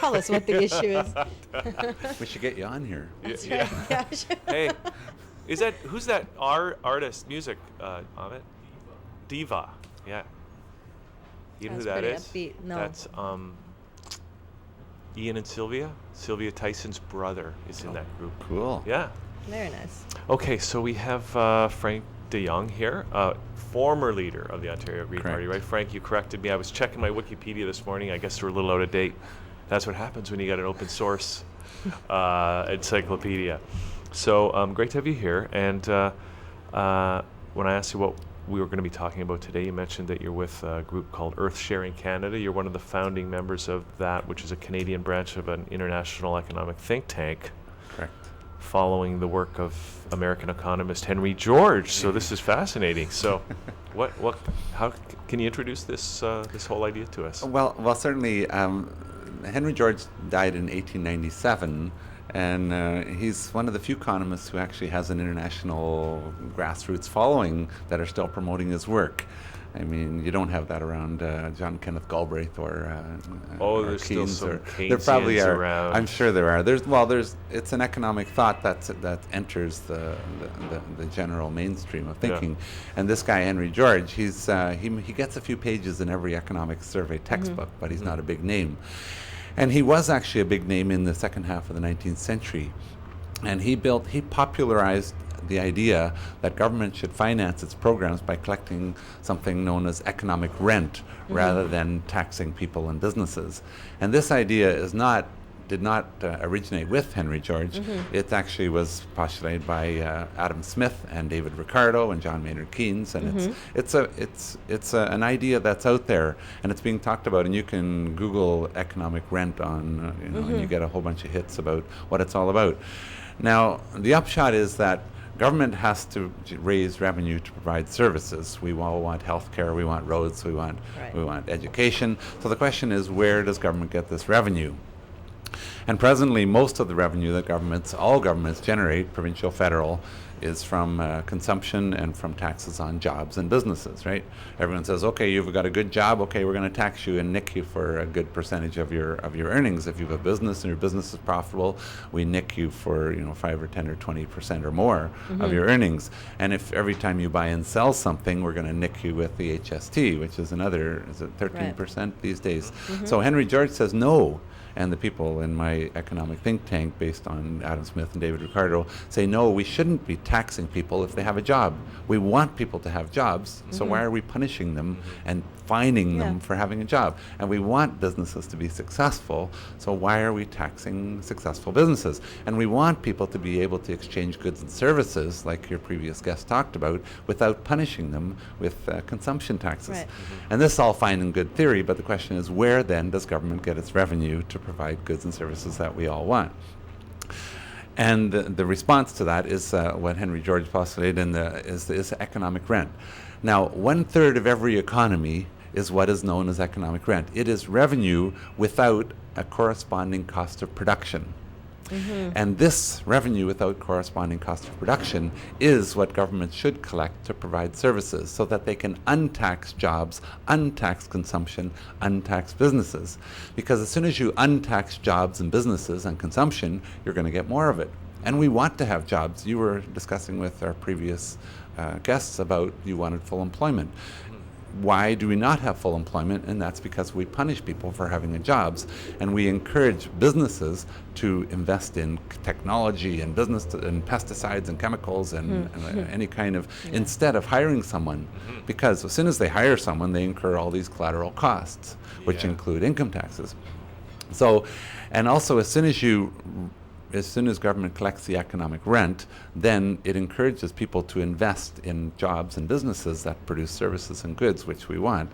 tell us what the issue is. We should get you on here. That's Yeah. right. Yeah, sure. Hey, who's that artist, music, Amit? Diva. Yeah. You know who Sounds that pretty is? upbeat. No. That's Ian and Sylvia. Sylvia Tyson's brother is in that group. Cool. Yeah. Very nice. Okay, so we have Frank de Jong here, former leader of the Ontario Green Correct. Party, right? Frank, you corrected me. I was checking my Wikipedia this morning. I guess we're a little out of date. That's what happens when you got an open source encyclopedia. So great to have you here. And when I asked you what we were going to be talking about today, you mentioned that you're with a group called Earth Sharing Canada. You're one of the founding members of that, which is a Canadian branch of an international economic think tank, Correct. following the work of American economist Henry George. So this is fascinating. So how can you introduce this whole idea to us? Well, certainly. Henry George died in 1897, and he's one of the few economists who actually has an international grassroots following that are still promoting his work. I mean, you don't have that around John Kenneth Galbraith or or there's still Keynes, some or Keynesians there probably are. around. I'm sure there are. It's an economic thought that enters the general mainstream of thinking. And this guy Henry George, he gets a few pages in every economic survey textbook, but he's not a big name. And he was actually a big name in the second half of the 19th century. And he popularized the idea that government should finance its programs by collecting something known as economic rent rather than taxing people and businesses. And this idea did not originate with Henry George. It actually was postulated by Adam Smith and David Ricardo and John Maynard Keynes, and it's an idea that's out there, and it's being talked about. And you can Google economic rent on, and you get a whole bunch of hits about what it's all about. Now, the upshot is that government has to raise revenue to provide services. We all want healthcare, we want roads, we want education. So the question is, where does government get this revenue? And presently, most of the revenue that all governments generate, provincial, federal, is from consumption and from taxes on jobs and businesses, right? Everyone says, okay, you've got a good job, okay, we're going to tax you and nick you for a good percentage of your earnings. If you have a business and your business is profitable, we nick you for 5 or 10 or 20% or more of your earnings. And if every time you buy and sell something, we're going to nick you with the HST, which is another, is it 13% these days? So Henry George says no. And the people in my economic think tank, based on Adam Smith and David Ricardo, say, no, we shouldn't be taxing people if they have a job. We want people to have jobs, so why are we punishing them and fining them for having a job? And we want businesses to be successful, so why are we taxing successful businesses? And we want people to be able to exchange goods and services, like your previous guest talked about, without punishing them with consumption taxes. Right. And this is all fine and good theory, but the question is, where then does government get its revenue to provide goods and services that we all want? And the response to that is what Henry George postulated is economic rent. Now, 1/3 of every economy is what is known as economic rent. It is revenue without a corresponding cost of production. And this revenue without corresponding cost of production is what governments should collect to provide services, so that they can untax jobs, untax consumption, untax businesses. Because as soon as you untax jobs and businesses and consumption, you're going to get more of it. And we want to have jobs. You were discussing with our previous guests about you wanted full employment. Why do we not have full employment? And that's because we punish people for having a jobs, and we encourage businesses to invest in technology and and pesticides and chemicals and any kind of, instead of hiring someone, because as soon as they hire someone, they incur all these collateral costs, which include income taxes. So, and also as soon as government collects the economic rent, then it encourages people to invest in jobs and businesses that produce services and goods, which we want,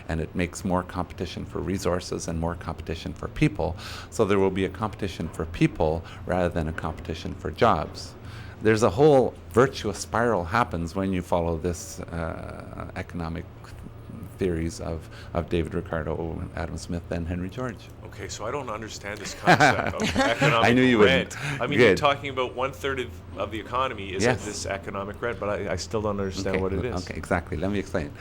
and it makes more competition for resources and more competition for people. So there will be a competition for people rather than a competition for jobs. There's a whole virtuous spiral happens when you follow this economic theories of David Ricardo, Adam Smith, and Henry George. Okay, so I don't understand this concept of economic I knew you rent. wouldn't. I mean, Good. you're talking about 1/3 of the economy is this economic rent, but I still don't understand what it is. Okay, exactly. Let me explain.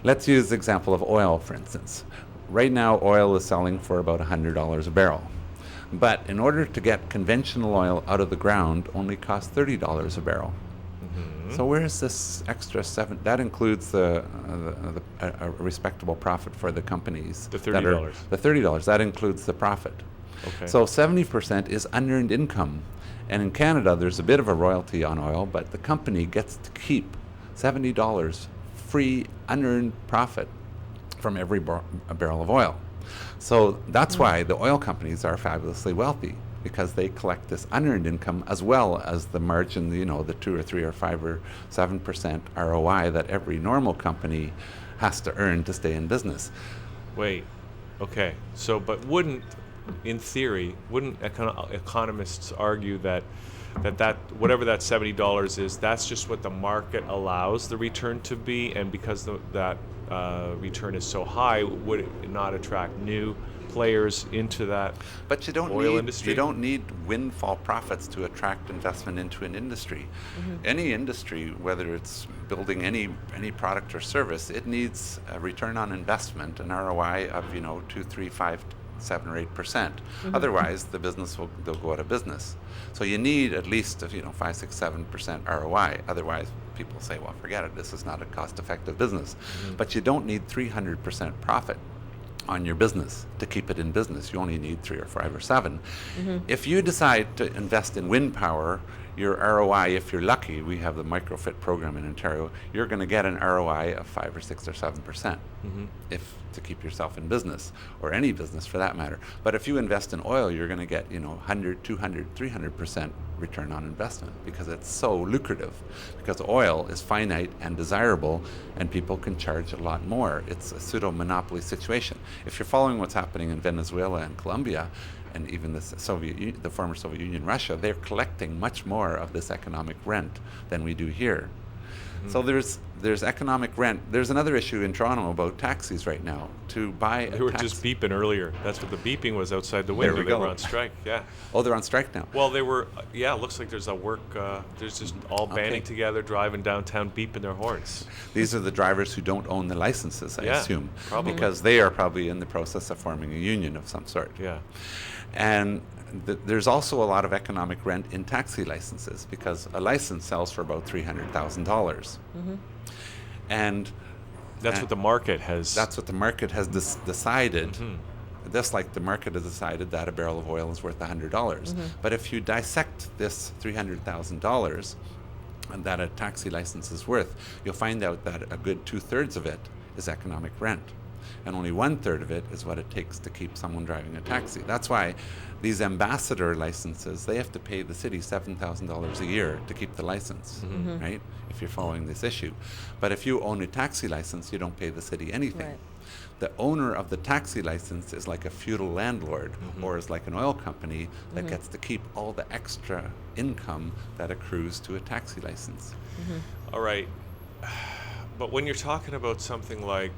Let's use the example of oil, for instance. right now oil is selling for about $100 a barrel. But in order to get conventional oil out of the ground only costs $30 a barrel. So where is this extra seven? That includes a respectable profit for the companies. The $30. The $30. That includes the profit. Okay. So 70% is unearned income. And in Canada, there's a bit of a royalty on oil, but the company gets to keep $70 free unearned profit from every barrel of oil. So that's why the oil companies are fabulously wealthy, because they collect this unearned income as well as the margin, you know, the 2 or 3 or 5 or 7% ROI that every normal company has to earn to stay in business. Wait. Okay. So, but in theory, wouldn't economists argue that whatever that $70 is, that's just what the market allows the return to be, and because that return is so high, would it not attract new players into that but you don't oil need, industry? You don't need windfall profits to attract investment into an industry. Any industry, whether it's building any product or service, it needs a return on investment, an ROI of 2, 3, 5, 7 or 8%. Otherwise, the business they'll go out of business. So you need at least 5, 6, 7% ROI. Otherwise, people say, well, forget it. This is not a cost-effective business. But you don't need 300% profit on your business to keep it in business. You only need 3 or 5 or 7. If you decide to invest in wind power, your ROI, if you're lucky, we have the microfit program in Ontario, you're going to get an ROI of 5 or 6 or 7% if to keep yourself in business, or any business for that matter. But if you invest in oil, you're going to get 100, 200, 300% return on investment, because it's so lucrative, because oil is finite and desirable, and people can charge a lot more. It's a pseudo-monopoly situation. If you're following what's happening in Venezuela and Colombia, and even the former Soviet Union, Russia, they're collecting much more of this economic rent than we do here. So there's economic rent. There's another issue in Toronto about taxis right now. To buy a They were just beeping earlier. That's what the beeping was outside the window. There we They go. were on strike. Yeah. Oh, they're on strike now. Well, they were. Yeah, it looks like there's there's just all banding together, driving downtown, beeping their horns. These are the drivers who don't own the licenses, I assume, probably. because they are probably in the process of forming a union of some sort. Yeah. And there's also a lot of economic rent in taxi licenses, because a license sells for about $300,000. And That's what the market has. that's what the market has decided. Just like the market has decided that a barrel of oil is worth $100. But if you dissect this $300,000 and that a taxi license is worth, you'll find out that a good 2/3 of it is economic rent, and only 1/3 of it is what it takes to keep someone driving a taxi. That's why these ambassador licenses, they have to pay the city $7,000 a year to keep the license, right? If you're following this issue. But if you own a taxi license, you don't pay the city anything. Right. The owner of the taxi license is like a feudal landlord, or is like an oil company that gets to keep all the extra income that accrues to a taxi license. All right. But when you're talking about something like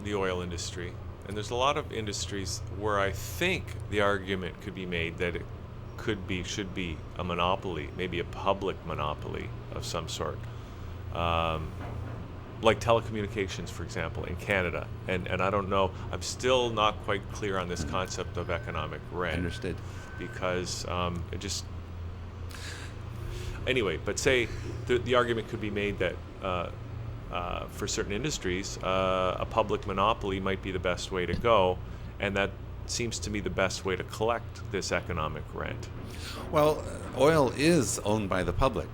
the oil industry, and there's a lot of industries where I think the argument could be made that it should be a monopoly, maybe a public monopoly of some sort. Like telecommunications, for example, in Canada. And I don't know, I'm still not quite clear on this concept of economic rent. Understood. Because it just... Anyway, but say the argument could be made that for certain industries, a public monopoly might be the best way to go, and that seems to me the best way to collect this economic rent. Well, oil is owned by the public,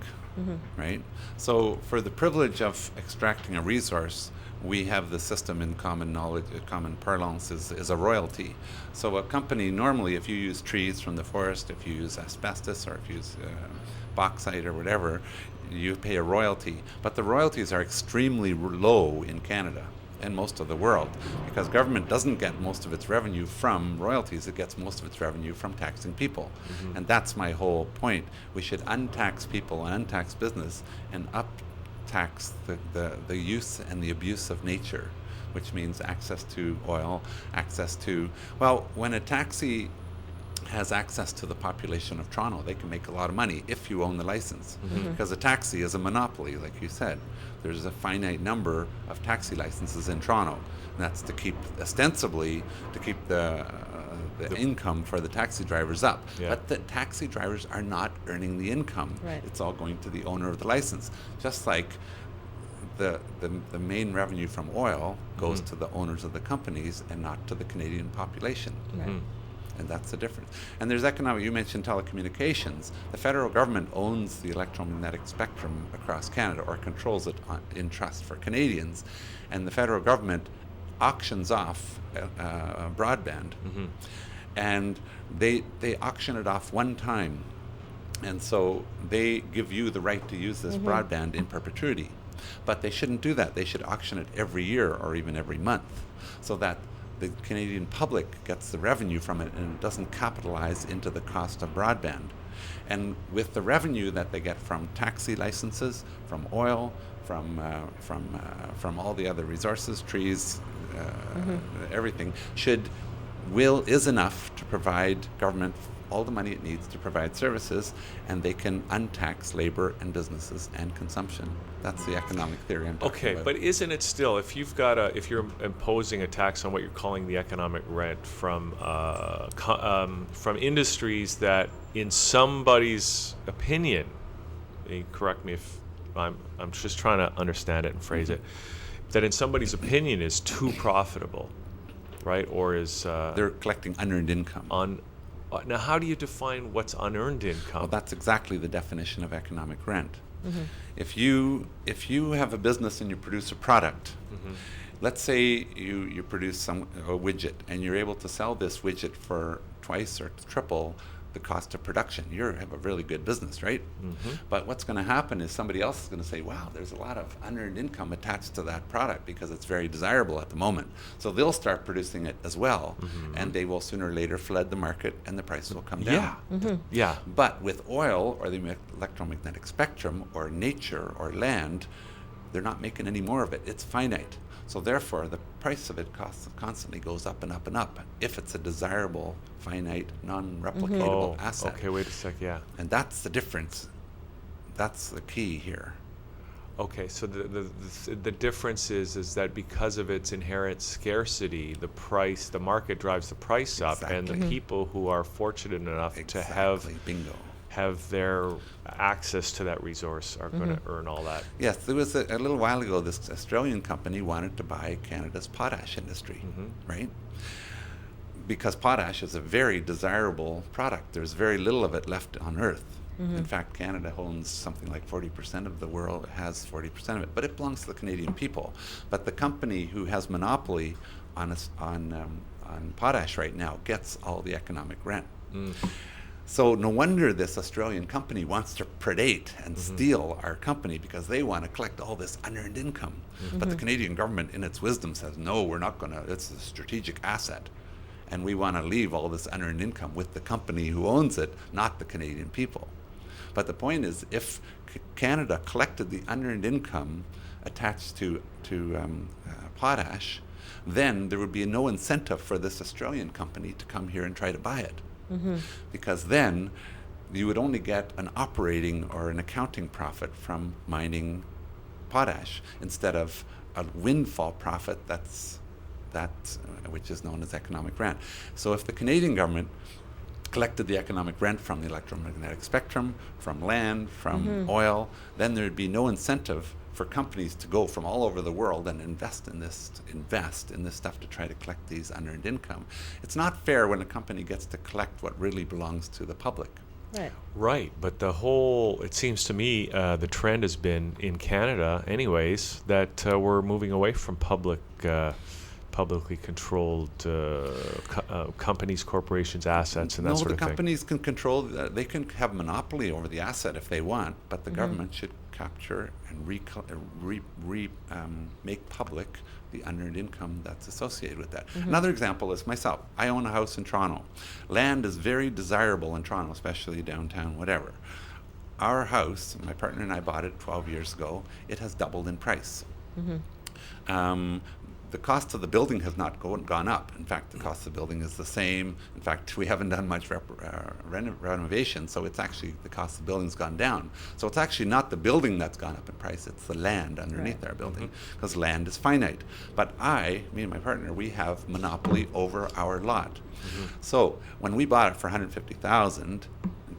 right? So for the privilege of extracting a resource, we have the system in common knowledge, common parlance is a royalty. So a company, normally if you use trees from the forest, if you use asbestos, or if you use bauxite or whatever, you pay a royalty. But the royalties are extremely low in Canada and most of the world, because government doesn't get most of its revenue from royalties. It gets most of its revenue from taxing people. And that's my whole point. We should untax people and untax business, and uptax the use and the abuse of nature, which means access to oil, access to, well, when a taxi has access to the population of Toronto. They can make a lot of money if you own the license. Because a taxi is a monopoly, like you said. There's a finite number of taxi licenses in Toronto. And that's to keep, ostensibly, to keep the income for the taxi drivers up. Yeah. But the taxi drivers are not earning the income. Right. It's all going to the owner of the license. Just like the main revenue from oil goes to the owners of the companies and not to the Canadian population. Right. And that's the difference. And there's economic, you mentioned telecommunications. The federal government owns the electromagnetic spectrum across Canada, or controls it in trust for Canadians. And the federal government auctions off broadband. And they auction it off one time. And so they give you the right to use this broadband in perpetuity. But they shouldn't do that. They should auction it every year or even every month, so that the Canadian public gets the revenue from it and it doesn't capitalize into the cost of broadband. And with the revenue that they get from taxi licenses, from oil, from all the other resources, trees, everything, is enough to provide government all the money it needs to provide services, and they can untax labor and businesses and consumption. That's the economic theory I'm talking about. But isn't it still, if you're imposing a tax on what you're calling the economic rent from industries that, in somebody's opinion, correct me if I'm just trying to understand it and phrase it, that in somebody's opinion is too profitable, right? Or is they're collecting unearned income. Now, how do you define what's unearned income? Well, that's exactly the definition of economic rent. If you have a business and you produce a product, let's say you produce a widget and you're able to sell this widget for twice or triple the cost of production. You have a really good business, right? But what's going to happen is somebody else is going to say, wow, there's a lot of unearned income attached to that product because it's very desirable at the moment. So they'll start producing it as well, and they will sooner or later flood the market and the price will come down. Yeah. But with oil or the electromagnetic spectrum or nature or land, they're not making any more of it. It's finite. So therefore, the price of it constantly goes up and up and up if it's a desirable, finite, non-replicatable asset. Okay, wait a sec, yeah. And that's the difference. That's the key here. Okay, so the difference is that because of its inherent scarcity, the market drives the price up, and the people who are fortunate enough to have their access to that resource are going to earn all that. Yes, there was a little while ago, this Australian company wanted to buy Canada's potash industry, right? Because potash is a very desirable product. There's very little of it left on Earth. In fact, Canada owns something like 40% of the world, has 40% of it, but it belongs to the Canadian people. But the company who has monopoly on potash right now gets all the economic rent. So no wonder this Australian company wants to predate and steal our company, because they want to collect all this unearned income. But the Canadian government, in its wisdom, says, no, we're not going to, it's a strategic asset. And we want to leave all this unearned income with the company who owns it, not the Canadian people. But the point is, if Canada collected the unearned income attached to potash, then there would be no incentive for this Australian company to come here and try to buy it. Because then you would only get an operating or an accounting profit from mining potash instead of a windfall profit which is known as economic rent. So if the Canadian government collected the economic rent from the electromagnetic spectrum, from land, from oil, then there would be no incentive for companies to go from all over the world and invest in this stuff to try to collect these unearned income. It's not fair when a company gets to collect what really belongs to the public. Right, but it seems to me, the trend has been in Canada anyways, that we're moving away from publicly controlled companies, corporations, assets, and that sort of thing. No, the companies can control, they can have monopoly over the asset if they want, but the government should capture and make public the unearned income that's associated with that. Another example is myself. I own a house in Toronto. Land is very desirable in Toronto, especially downtown, whatever. Our house, my partner and I bought it 12 years ago, it has doubled in price. the cost of the building has not gone up. In fact, the cost of the building is the same. In fact, we haven't done much renovation, so it's actually the cost of the building's gone down. So it's actually not the building that's gone up in price, it's the land underneath Right. our building, because land is finite. But me and my partner, we have monopoly over our lot. So when we bought it for $150,000,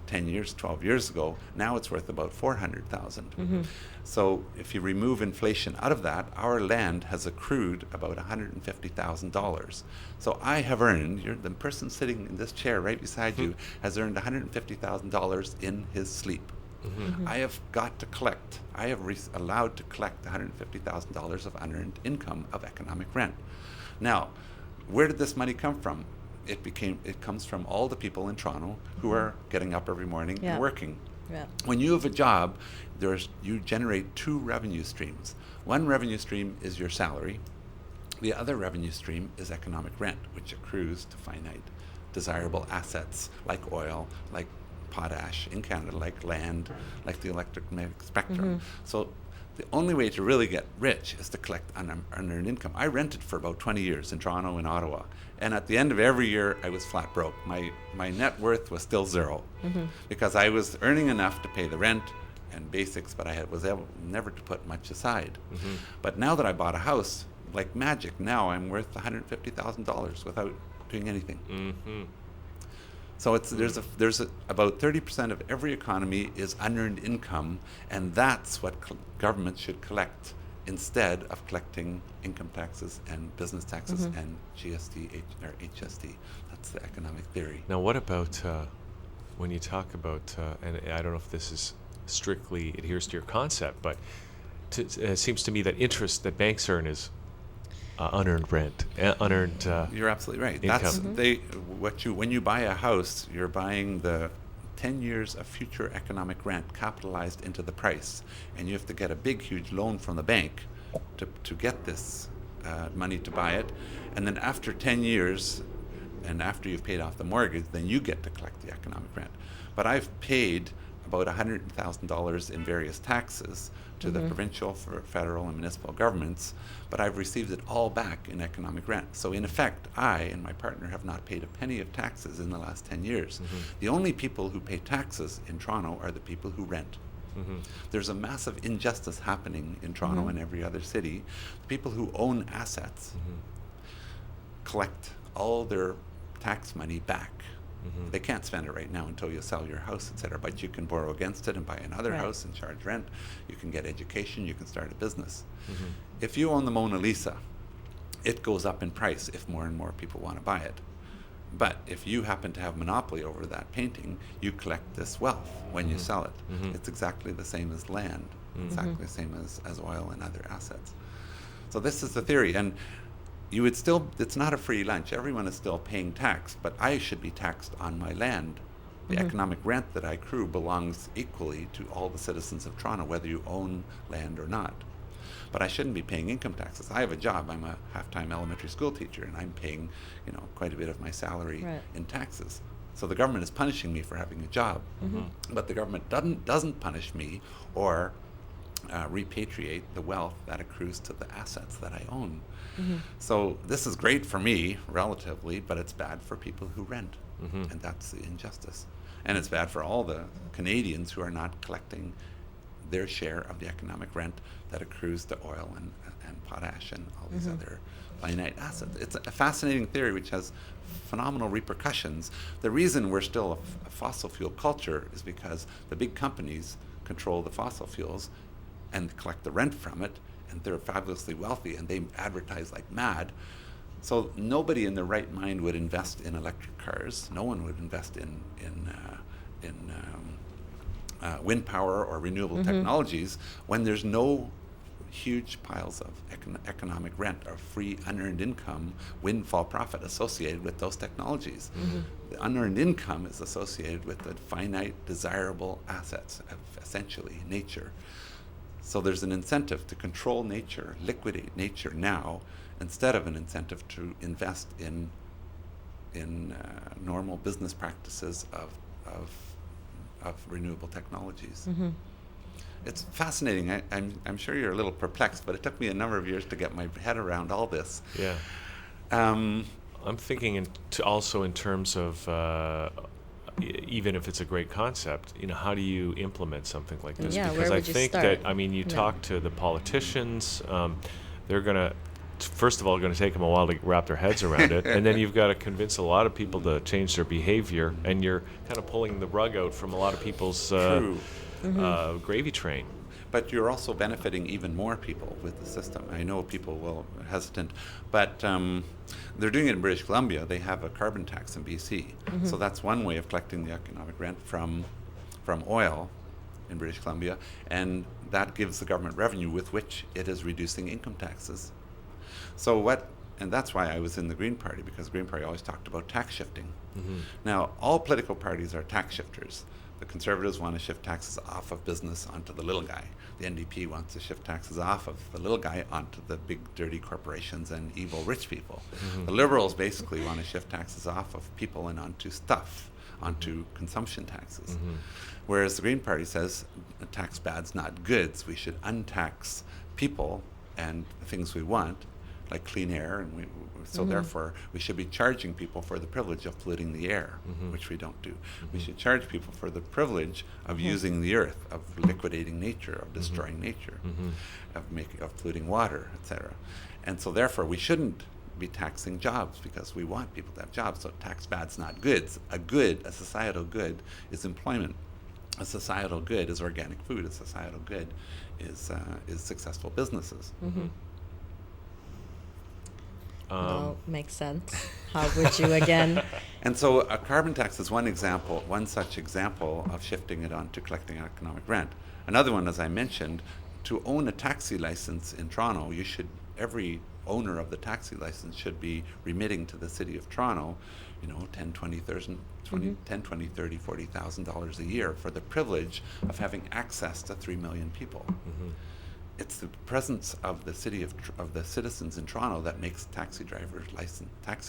10 years, 12 years ago, now it's worth about $400,000. So if you remove inflation out of that, our land has accrued about $150,000. So I have earned, the person sitting in this chair right beside you has earned $150,000 in his sleep. I have got to collect, I have allowed to collect $150,000 of unearned income of economic rent. Now, where did this money come from? It comes from all the people in Toronto who are getting up every morning Yeah. and working. Yeah. When you have a job, you generate two revenue streams. One revenue stream is your salary. The other revenue stream is economic rent, which accrues to finite, desirable assets like oil, like potash in Canada, like land, like the electromagnetic spectrum. So the only way to really get rich is to collect unearned income. I rented for about 20 years in Toronto and Ottawa. And at the end of every year, I was flat broke. My net worth was still zero because I was earning enough to pay the rent and basics, but I was able never to put much aside. But now that I bought a house, like magic, now I'm worth $150,000 without doing anything. So there's about 30% of every economy is unearned income, and that's what government should collect instead of collecting income taxes and business taxes and GST or HST. That's the economic theory. Now, what about when you talk about, and I don't know if this is strictly adheres to your concept, but it seems to me that interest that banks earn is unearned rent, unearned You're absolutely right. income. That's when you buy a house, you're buying the 10 years of future economic rent capitalized into the price, and you have to get a big, huge loan from the bank to get this money to buy it, and then after 10 years, and after you've paid off the mortgage, then you get to collect the economic rent. But I've paid about $100,000 in various taxes to the provincial, federal, and municipal governments, but I've received it all back in economic rent. So in effect, I and my partner have not paid a penny of taxes in the last 10 years. The only people who pay taxes in Toronto are the people who rent. There's a massive injustice happening in Toronto and every other city. The people who own assets collect all their tax money back. They can't spend it right now until you sell your house, etc. But you can borrow against it and buy another Right. house and charge rent. You can get education. You can start a business. If you own the Mona Lisa, it goes up in price if more and more people want to buy it. But if you happen to have monopoly over that painting, you collect this wealth when you sell it. It's exactly the same as land, exactly the same as oil and other assets. So this is the theory. And you would still, it's not a free lunch. Everyone is still paying tax, but I should be taxed on my land. The economic rent that I accrue belongs equally to all the citizens of Toronto, whether you own land or not. But I shouldn't be paying income taxes. I have a job. I'm a half-time elementary school teacher, and I'm paying, quite a bit of my salary Right. in taxes. So the government is punishing me for having a job, but the government doesn't punish me or repatriate the wealth that accrues to the assets that I own. So this is great for me, relatively, but it's bad for people who rent, and that's the injustice. And it's bad for all the Canadians who are not collecting their share of the economic rent that accrues to oil and potash and all these other finite assets. It's a fascinating theory which has phenomenal repercussions. The reason we're still a fossil fuel culture is because the big companies control the fossil fuels and collect the rent from it, and they're fabulously wealthy, and they advertise like mad. So nobody in their right mind would invest in electric cars. No one would invest in wind power or renewable technologies when there's no huge piles of economic rent or free unearned income, windfall profit associated with those technologies. The unearned income is associated with the finite, desirable assets of essentially nature. So there's an incentive to control nature, liquidate nature now, instead of an incentive to invest in normal business practices of renewable technologies. it's fascinating. I'm sure you're a little perplexed, but it took me a number of years to get my head around all this. Yeah. I'm thinking also in terms of even if it's a great concept, how do you implement something like this? Yeah, because where I would you think start? that you Yeah. talk to the politicians, they're gonna. First of all, going to take them a while to wrap their heads around it, and then you've got to convince a lot of people to change their behavior, and you're kind of pulling the rug out from a lot of people's True. gravy train. But you're also benefiting even more people with the system. I know people will hesitant, but they're doing it in British Columbia. They have a carbon tax in BC. So that's one way of collecting the economic rent from oil in British Columbia, and that gives the government revenue with which it is reducing income taxes. And that's why I was in the Green Party, because the Green Party always talked about tax shifting. Now, all political parties are tax shifters. The Conservatives want to shift taxes off of business onto the little guy. The NDP wants to shift taxes off of the little guy onto the big dirty corporations and evil rich people. The Liberals basically want to shift taxes off of people and onto stuff, onto consumption taxes. Whereas the Green Party says tax bad's not goods. We should untax people and the things we want, like clean air, and so therefore we should be charging people for the privilege of polluting the air, which we don't do. We should charge people for the privilege of using the earth, of liquidating nature, of destroying nature, of polluting water, etc. And so therefore we shouldn't be taxing jobs, because we want people to have jobs. So tax bad's not goods. A societal good is employment. A societal good is organic food. A societal good is successful businesses. Well, makes sense. How would you again? And so a carbon tax is one such example of shifting it on to collecting economic rent. Another one, as I mentioned, to own a taxi license in Toronto, every owner of the taxi license should be remitting to the city of Toronto, $10, $20, $30, $40,000 a year for the privilege of having access to 3 million people. It's the presence of the citizens in Toronto that makes taxi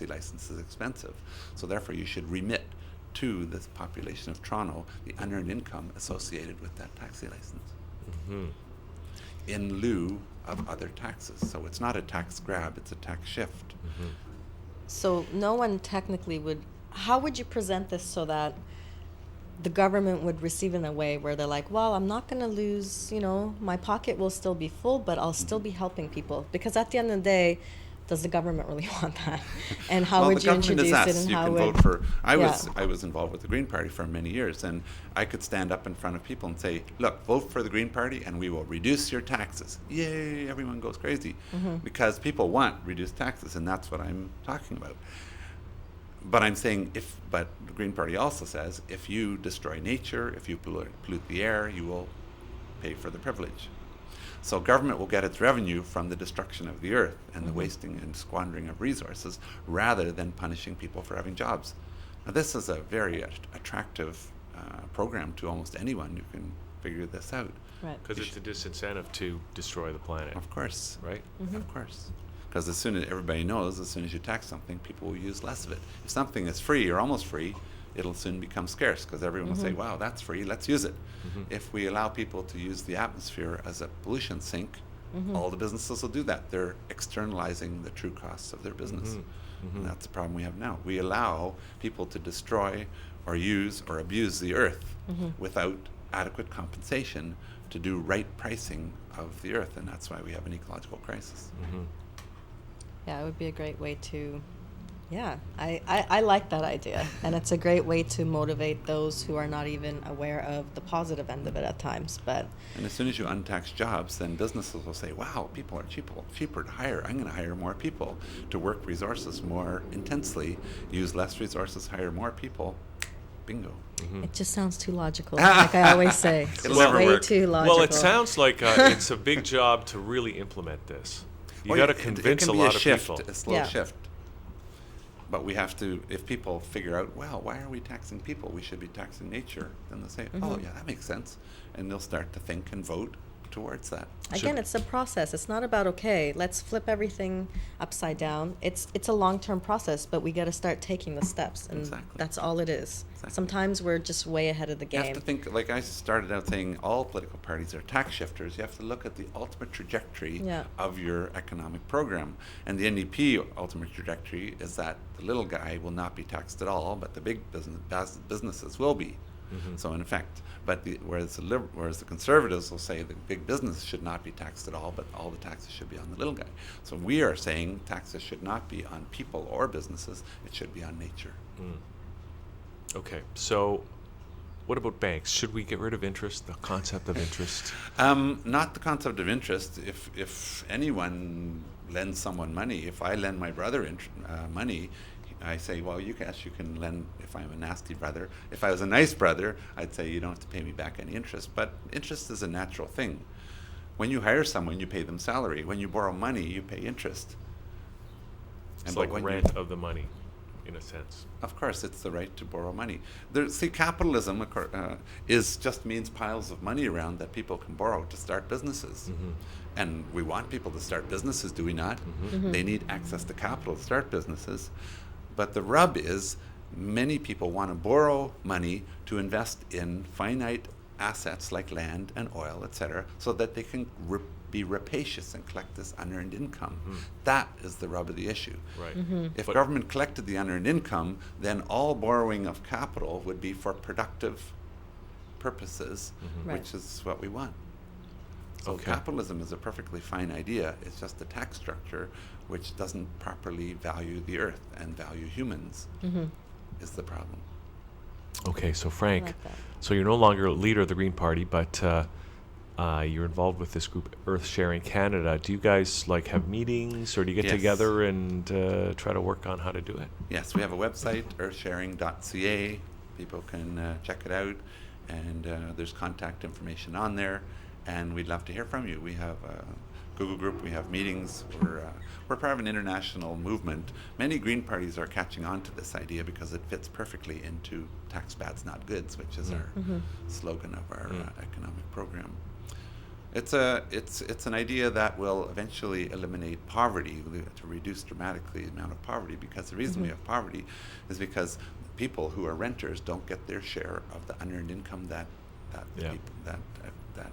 licenses expensive. So therefore, you should remit to the population of Toronto the unearned income associated with that taxi license, in lieu of other taxes. So it's not a tax grab; it's a tax shift. So no one technically would. How would you present this so that the government would receive in a way where they're like, well, I'm not going to lose, my pocket will still be full, but I'll still be helping people? Because at the end of the day, does the government really want that? And how would you introduce it? And you how can would vote for. I was involved with the Green Party for many years, and I could stand up in front of people and say, look, vote for the Green Party and we will reduce your taxes. Yay, everyone goes crazy. Because people want reduced taxes, and that's what I'm talking about. But I'm saying, but the Green Party also says, if you destroy nature, if you pollute the air, you will pay for the privilege. So government will get its revenue from the destruction of the earth and the wasting and squandering of resources, rather than punishing people for having jobs. Now, this is a very attractive program to almost anyone who can figure this out. Right. Because it's a disincentive to destroy the planet. Of course. Right? Of course. Because as soon as everybody knows, as soon as you tax something, people will use less of it. If something is free or almost free, it'll soon become scarce, because everyone will say, wow, that's free, let's use it. If we allow people to use the atmosphere as a pollution sink, all the businesses will do that. They're externalizing the true costs of their business. And that's the problem we have now. We allow people to destroy or use or abuse the earth without adequate compensation to do right pricing of the earth, and that's why we have an ecological crisis. Yeah, it would be a great way to, I like that idea. And it's a great way to motivate those who are not even aware of the positive end of it at times. But And as soon as you untax jobs, then businesses will say, wow, people are cheaper to hire. I'm going to hire more people to work resources more intensely, use less resources, hire more people. Bingo. it just sounds too logical. Like I always say, it's It'll just never way work. too logical. Well, it sounds like it's a big job to really implement this. You got to convince a lot of people. A slow shift. But we have to, if people figure out, well, why are we taxing people? We should be taxing nature. Then they'll say, oh, yeah, that makes sense. And they'll start to think and vote towards that. Again, it's a process. It's not about, okay, let's flip everything upside down. It's a long-term process, but we got to start taking the steps, and Exactly. that's all it is. Exactly. Sometimes we're just way ahead of the You game. have to think, like I started out saying, all political parties are tax shifters. You have to look at the ultimate trajectory Yeah. of your economic program. And the NDP ultimate trajectory is that the little guy will not be taxed at all, but the big businesses will be. So in effect, but whereas the Conservatives will say the big business should not be taxed at all, but all the taxes should be on the little guy. So we are saying taxes should not be on people or businesses; it should be on nature. Okay, so what about banks? Should we get rid of interest, the concept of interest? Not the concept of interest. If anyone lends someone money, if I lend my brother money, I say, well, you can lend if I'm a nasty brother. If I was a nice brother, I'd say you don't have to pay me back any interest. But interest is a natural thing. When you hire someone, you pay them salary. When you borrow money, you pay interest. It's like rent of the money, in a sense. Of course, it's the right to borrow money. Capitalism just means piles of money around that people can borrow to start businesses. And we want people to start businesses, do we not? They need access to capital to start businesses. But the rub is many people want to borrow money to invest in finite assets like land and oil, etc., so that they can be rapacious and collect this unearned income. That is the rub of the issue. Right. If government collected the unearned income, then all borrowing of capital would be for productive purposes, Right. which is what we want. So Okay. capitalism is a perfectly fine idea. It's just a tax structure which doesn't properly value the earth and value humans is the problem. Okay, so Frank, like that. so you're no longer a leader of the Green Party, but you're involved with this group, Earth Sharing Canada. Do you guys have meetings, or do you get Yes. together and try to work on how to do it? Yes, we have a website, earthsharing.ca. People can check it out, and there's contact information on there, and we'd love to hear from you. We have a Google group, we have meetings, we're part of an international movement. Many Green parties are catching on to this idea because it fits perfectly into tax bads, not goods, which is our slogan of our economic program. It's an idea that will eventually eliminate poverty, to reduce dramatically the amount of poverty, because the reason we have poverty is because people who are renters don't get their share of the unearned income that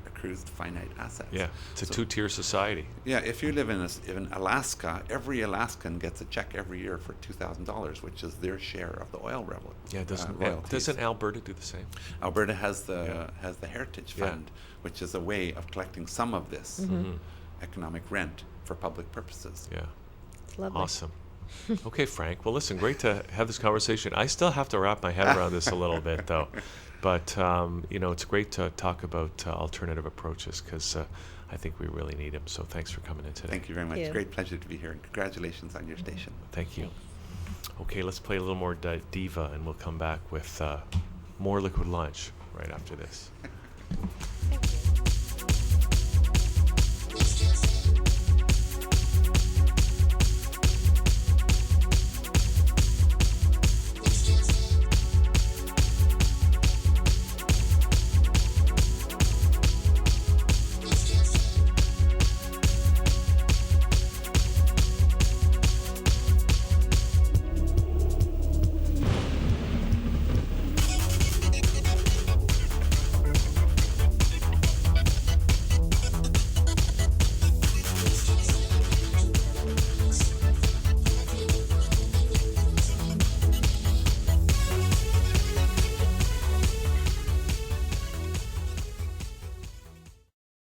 accrues to finite assets. Yeah, it's a So- two-tier society. Yeah, if you live in Alaska, every Alaskan gets a check every year for $2,000, which is their share of the oil revenue. Yeah, doesn't royalties. Alberta do the same? Alberta has the Heritage Yeah. Fund, which is a way of collecting some of this economic rent for public purposes. Yeah. It's lovely. Awesome. Okay, Frank. Well, listen, great to have this conversation. I still have to wrap my head around this a little bit, though. But, it's great to talk about alternative approaches, because I think we really need them. So thanks for coming in today. Thank you very much. Thank you. Great pleasure to be here, and congratulations on your station. Thank you. Okay, let's play a little more Diva, and we'll come back with more Liquid Lunch right after this.